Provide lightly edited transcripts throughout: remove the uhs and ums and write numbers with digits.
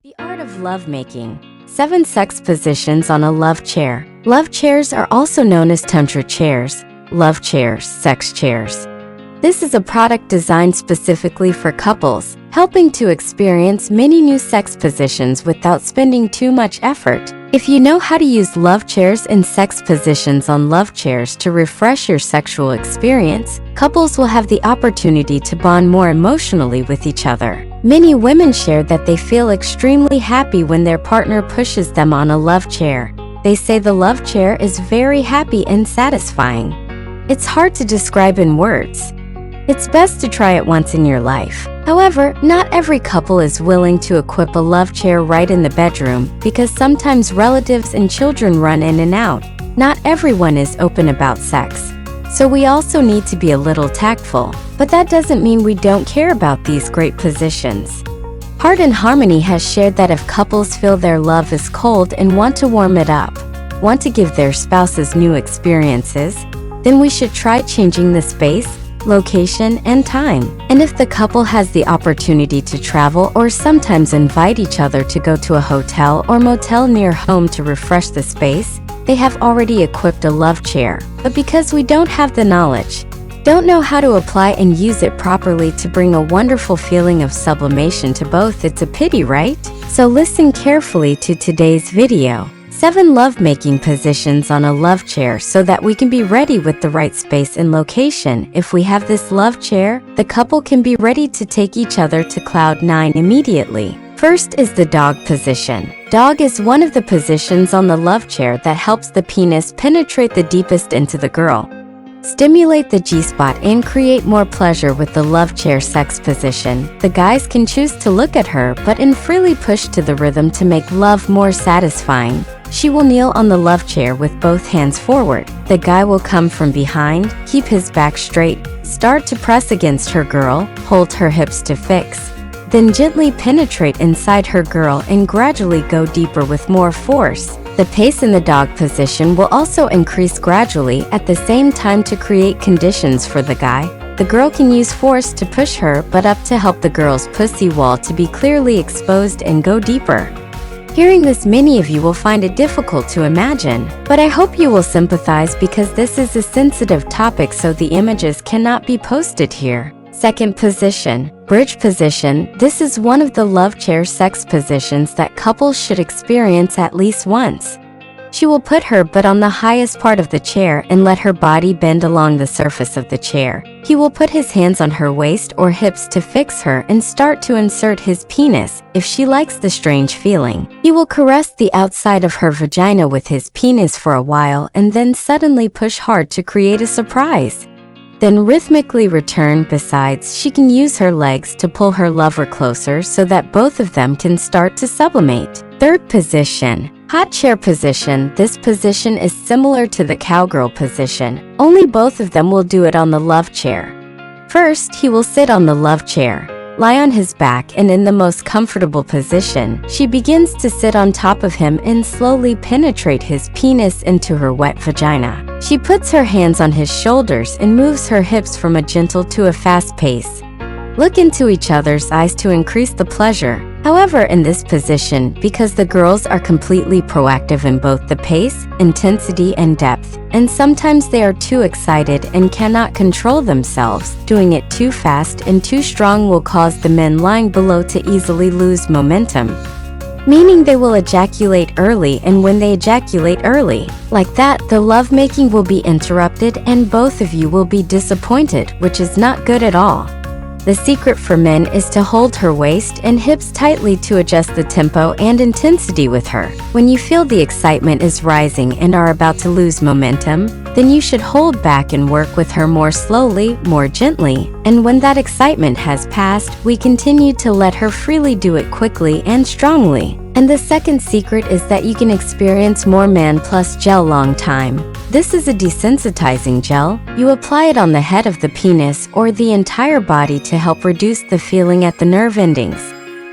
The art of lovemaking. 7 sex positions on a love chair. Love chairs are also known as tantra chairs, love chairs, sex chairs. This is a product designed specifically for couples, helping to experience many new sex positions without spending too much effort. If you know how to use love chairs and sex positions on love chairs to refresh your sexual experience, couples will have the opportunity to bond more emotionally with each other. Many women share that they feel extremely happy when their partner pushes them on a love chair. They say the love chair is very happy and satisfying. It's hard to describe in words. It's best to try it once in your life. However, not every couple is willing to equip a love chair right in the bedroom because sometimes relatives and children run in and out. Not everyone is open about sex. So we also need to be a little tactful, but that doesn't mean we don't care about these great positions. Heart and Harmony has shared that if couples feel their love is cold and want to warm it up, want to give their spouses new experiences, then we should try changing the space, location, and time. And if the couple has the opportunity to travel or sometimes invite each other to go to a hotel or motel near home to refresh the space, they have already equipped a love chair. But because we don't have the knowledge, don't know how to apply and use it properly to bring a wonderful feeling of sublimation to both, it's a pity, right? So listen carefully to today's video. 7 lovemaking positions on a love chair so that we can be ready with the right space and location. If we have this love chair, the couple can be ready to take each other to cloud 9 immediately. First is the dog position. Dog is one of the positions on the love chair that helps the penis penetrate the deepest into the girl, stimulate the G-spot, and create more pleasure with the love chair sex position. The guys can choose to look at her but and freely push to the rhythm to make love more satisfying. She will kneel on the love chair with both hands forward. The guy will come from behind, keep his back straight, start to press against her girl, hold her hips to fix, then gently penetrate inside her girl and gradually go deeper with more force. The pace in the dog position will also increase gradually at the same time to create conditions for the guy. The girl can use force to push her butt up to help the girl's pussy wall to be clearly exposed and go deeper. Hearing this, many of you will find it difficult to imagine, but I hope you will sympathize because this is a sensitive topic, so the images cannot be posted here. Second position, bridge position. This is one of the love chair sex positions that couples should experience at least once. She will put her butt on the highest part of the chair and let her body bend along the surface of the chair. He will put his hands on her waist or hips to fix her and start to insert his penis. If she likes the strange feeling, he will caress the outside of her vagina with his penis for a while and then suddenly push hard to create a surprise. Then rhythmically return. Besides, she can use her legs to pull her lover closer so that both of them can start to sublimate. Third position, hot chair position. This position is similar to the cowgirl position, only both of them will do it on the love chair. First, he will sit on the love chair, lie on his back, and in the most comfortable position, she begins to sit on top of him and slowly penetrate his penis into her wet vagina. She puts her hands on his shoulders and moves her hips from a gentle to a fast pace. Look into each other's eyes to increase the pleasure. However, in this position, because the girls are completely proactive in both the pace, intensity, and depth, and sometimes they are too excited and cannot control themselves, doing it too fast and too strong will cause the men lying below to easily lose momentum, meaning they will ejaculate early, and when they ejaculate early, like that, the lovemaking will be interrupted and both of you will be disappointed, which is not good at all. The secret for men is to hold her waist and hips tightly to adjust the tempo and intensity with her. When you feel the excitement is rising and are about to lose momentum, then you should hold back and work with her more slowly, more gently, and when that excitement has passed, we continue to let her freely do it quickly and strongly. And the second secret is that you can experience more Man Plus gel long time. This is a desensitizing gel. You apply it on the head of the penis or the entire body to help reduce the feeling at the nerve endings.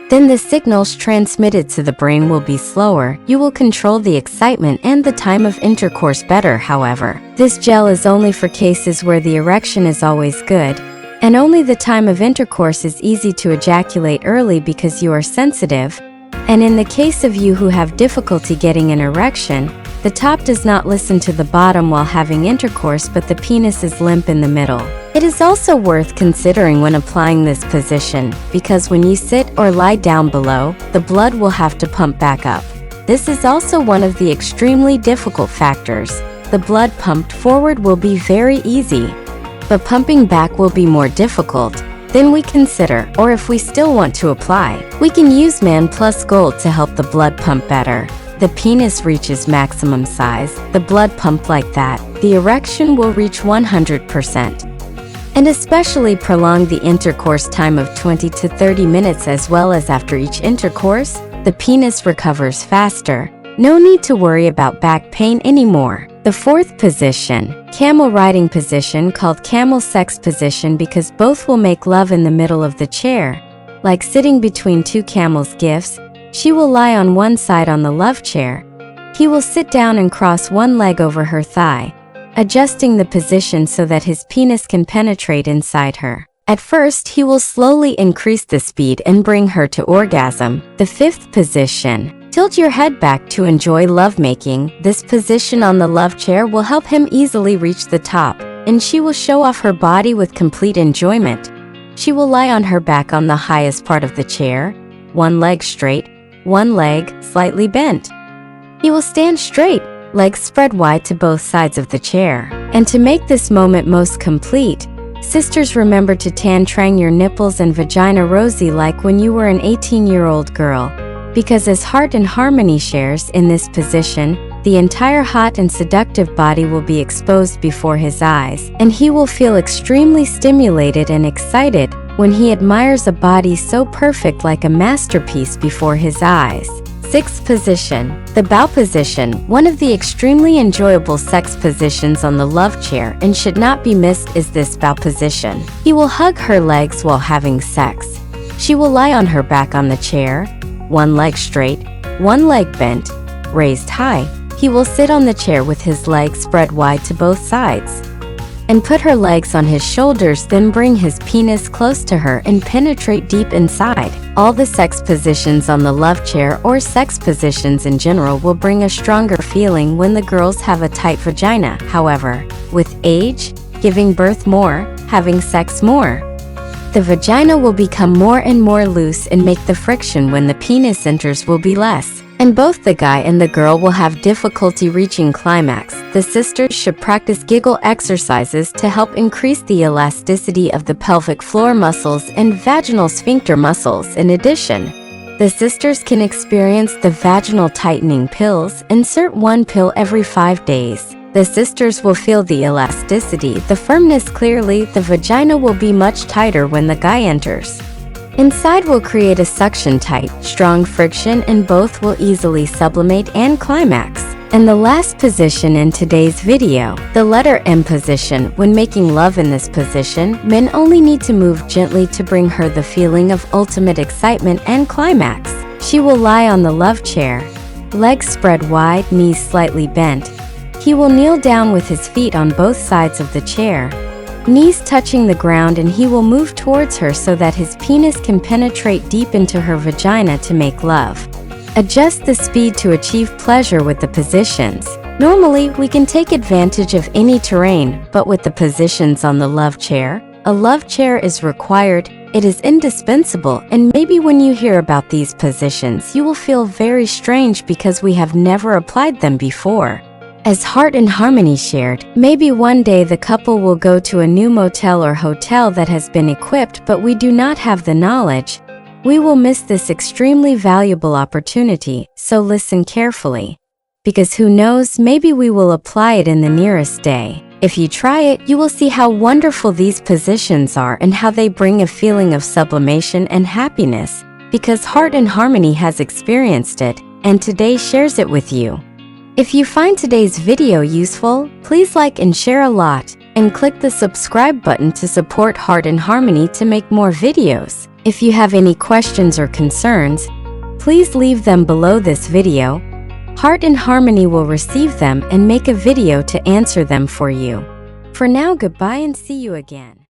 Then the signals transmitted to the brain will be slower. You will control the excitement and the time of intercourse better. However, this gel is only for cases where the erection is always good, and only the time of intercourse is easy to ejaculate early because you are sensitive. And in the case of you who have difficulty getting an erection, the top does not listen to the bottom while having intercourse, but the penis is limp in the middle. It is also worth considering when applying this position, because when you sit or lie down below, the blood will have to pump back up. This is also one of the extremely difficult factors. The blood pumped forward will be very easy, but pumping back will be more difficult. Then we consider, or if we still want to apply, we can use Man Plus Gold to help the blood pump better. The penis reaches maximum size, the blood pump like that, the erection will reach 100%. And especially prolong the intercourse time of 20 to 30 minutes, as well as after each intercourse, the penis recovers faster. No need to worry about back pain anymore. The fourth position, camel riding position, called camel sex position because both will make love in the middle of the chair. Like sitting between two camels' gifts, she will lie on one side on the love chair. He will sit down and cross one leg over her thigh, adjusting the position so that his penis can penetrate inside her. At first, he will slowly increase the speed and bring her to orgasm. The fifth position, tilt your head back to enjoy lovemaking. This position on the love chair will help him easily reach the top, and she will show off her body with complete enjoyment. She will lie on her back on the highest part of the chair, one leg straight, one leg slightly bent. He will stand straight, legs spread wide to both sides of the chair. And to make this moment most complete, sisters, remember to tan-trang your nipples and vagina rosy like when you were an 18-year-old girl. Because as Heart and Harmony shares in this position, the entire hot and seductive body will be exposed before his eyes, and he will feel extremely stimulated and excited when he admires a body so perfect like a masterpiece before his eyes. Sixth position, the bow position, one of the extremely enjoyable sex positions on the love chair and should not be missed is this bow position. He will hug her legs while having sex. She will lie on her back on the chair, one leg straight, one leg bent, raised high. He will sit on the chair with his legs spread wide to both sides and put her legs on his shoulders, then bring his penis close to her and penetrate deep inside. All the sex positions on the love chair, or sex positions in general, will bring a stronger feeling when the girls have a tight vagina. However, with age, giving birth more, having sex more, the vagina will become more and more loose and make the friction when the penis enters will be less. And both the guy and the girl will have difficulty reaching climax. The sisters should practice giggle exercises to help increase the elasticity of the pelvic floor muscles and vaginal sphincter muscles. In addition, the sisters can experience the vaginal tightening pills. Insert one pill every 5 days. The sisters will feel the elasticity, the firmness clearly. The vagina will be much tighter when the guy enters. Inside will create a suction tight, strong friction, and both will easily sublimate and climax. And the last position in today's video, the letter M position. When making love in this position, men only need to move gently to bring her the feeling of ultimate excitement and climax. She will lie on the love chair, legs spread wide, knees slightly bent. He will kneel down with his feet on both sides of the chair, knees touching the ground, and he will move towards her so that his penis can penetrate deep into her vagina to make love. Adjust the speed to achieve pleasure with the positions. Normally, we can take advantage of any terrain, but with the positions on the love chair, a love chair is required. It is indispensable, and maybe when you hear about these positions, you will feel very strange because we have never applied them before. As Heart and Harmony shared, maybe one day the couple will go to a new motel or hotel that has been equipped, but we do not have the knowledge. We will miss this extremely valuable opportunity, so listen carefully. Because who knows, maybe we will apply it in the nearest day. If you try it, you will see how wonderful these positions are and how they bring a feeling of sublimation and happiness, because Heart and Harmony has experienced it, and today shares it with you. If you find today's video useful, please like and share a lot, and click the subscribe button to support Heart and Harmony to make more videos. If you have any questions or concerns, please leave them below this video. Heart and Harmony will receive them and make a video to answer them for you. For now, goodbye and see you again.